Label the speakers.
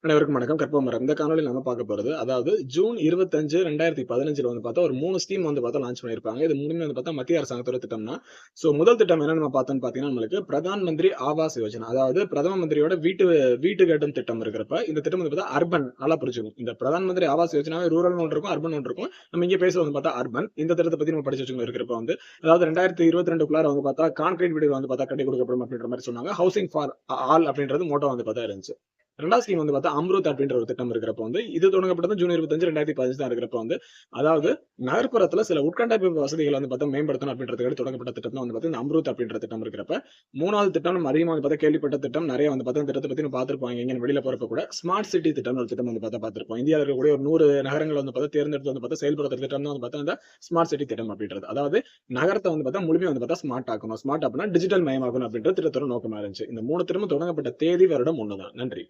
Speaker 1: அனைவருக்கும் வணக்கம். கற்பகம் மரம். இந்த காணொளியில நம்ம பார்க்க போறது, அதாவது ஜூன் 25, 2015ல வந்து பார்த்தா ஒரு 3 ஸ்கீம் வந்து பார்த்தா லான்ச் பண்ணியிருப்பாங்க. இது 3மே வந்து பார்த்தா மத்திய அரசாங்கத்தோட திட்டம் தான். முதல் திட்டம் என்னன்னு நம்ம பார்த்தோம்னு பார்த்தீங்கன்னா, நம்மளுக்கு பிரதான் மந்திரி ஆவாஸ் யோஜனா. அதாவது பிரதம மந்திரியோட வீட்டு கட்டும் திட்டம் இருக்கிறப்ப, இந்த திட்டம் வந்து பார்த்தா அர்பன். நல்லா புரிஞ்சுக்கணும். இந்த பிரதான் மந்திரி ஆவாஸ் யோஜனாவே ரூரல்னு ஒன்று இருக்கும், அர்பன் ஒன்று இருக்கும். நம்ம இங்க பேசுறது வந்து பார்த்தா அர்பன். இந்த திட்டத்தை பத்தி நம்ம படிச்சு வச்சுக்கணும் இருக்கிறப்ப வந்து, அதாவது 2022க்குள்ளார வந்து பார்த்தா கான்கிரீட் வீடுகள் வந்து பார்த்தா கட்டி கொடுக்கப்படும் அப்படின்ற மாதிரி சொன்னாங்க. ஹவுசிங் ஃபார் ஆல் அப்படின்றது மோட்டோ வந்து பார்த்தா இருந்துச்சு. 2வது ஸ்கீம் வந்து பார்த்தா அம்ருத் அப்படின்ற ஒரு திட்டம் இருக்கிறப்ப வந்து, இது தொடங்கப்பட்டது ஜூன் 25, 2015 தான் இருக்கிறப்ப வந்து, அதாவது நகர்ப்புறத்துல சில உட்கட்டமைப்பு வசதிகளை வந்து பார்த்தா மேம்படுத்தணும் அப்படின்றதுக்காக தொடங்கப்பட்ட திட்டம் தான் வந்து பார்த்தா இந்த அம்ருத் அப்படின்ற திட்டம் இருக்கிறப்ப, 3வது திட்டம் நம்ம அதிகமா வந்து பார்த்தா கேள்விப்பட்ட திட்டம். நிறைய வந்து பார்த்தா இந்த திட்டத்தை பத்தி நம்ம பார்த்திருப்பாங்க. எங்கேயும் வெளியில போறப்ப கூட ஸ்மார்ட் சிட்டி திட்டம்னு ஒரு திட்டம் வந்து பார்த்தா பார்த்திருப்போம். இந்தியாவில் இருக்கக்கூடிய ஒரு 100 நகரங்களை வந்து பார்த்தா தேர்ந்தெடுத்து வந்து பார்த்தா செயல்படுத்துற திட்டம் தான் வந்து பார்த்தா இந்த ஸ்மார்ட் சிட்டி திட்டம் அப்படின்றது. அதாவது நகரத்தை வந்து பார்த்தா முழுமையா வந்து பார்த்தா ஸ்மார்ட் ஆக்கணும். ஸ்மார்ட் அப்படின்னா டிஜிட்டல் மயமாக்கணும் அப்படின்ற திட்டத்தோட நோக்கமா இருந்துச்சு. இந்த 3 திட்டமும் தொடங்கப்பட்ட தேதி வருடம் 1 தான். நன்றி.